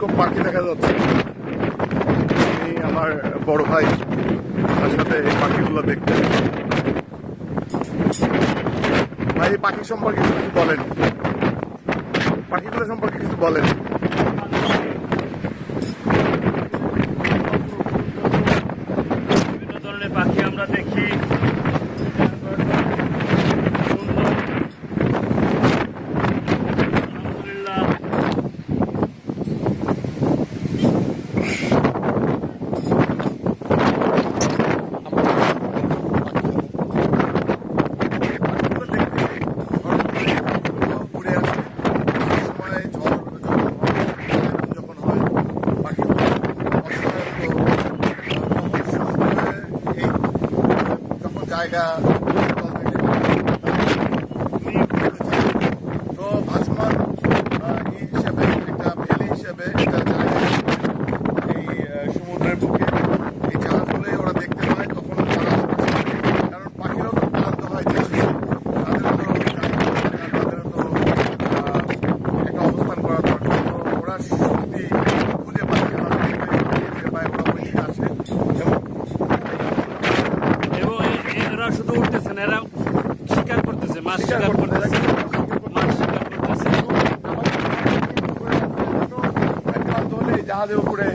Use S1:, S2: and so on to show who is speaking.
S1: এরকম পাখি দেখা যাচ্ছে। আমি আমার বড় ভাই তার সাথে এই পাখিগুলো দেখতে। ভাই এই পাখি সম্পর্কে কিছু বলেন, পাখিগুলো সম্পর্কে কিছু বলেন।
S2: বিভিন্ন ধরনের পাখি আমরা দেখি। আলহামদুলিল্লাহ।
S1: জায়গা তো ভাসমান হিসেবে একটা ভ্যালি হিসেবে এটা জায়গা এই সমুদ্রের বুকে এই জাহাজগুলো ওরা দেখতে পায়, তখন তারা কারণ পাখিরাও তো ক্লান্ত হয় যে তাদেরও তো একটা অবস্থান করা দরকার। তো ওরা সত্যি খুঁজে পায়, খুঁজে পায়, ওরা ওই দিকে আসে
S2: এবং এরা শুধু উঠতেছে না, এরা শিকার করতেছে, মাছ শিকার করতেছে, মাছ শিকার করতেছে।
S1: জাহাজের উপরে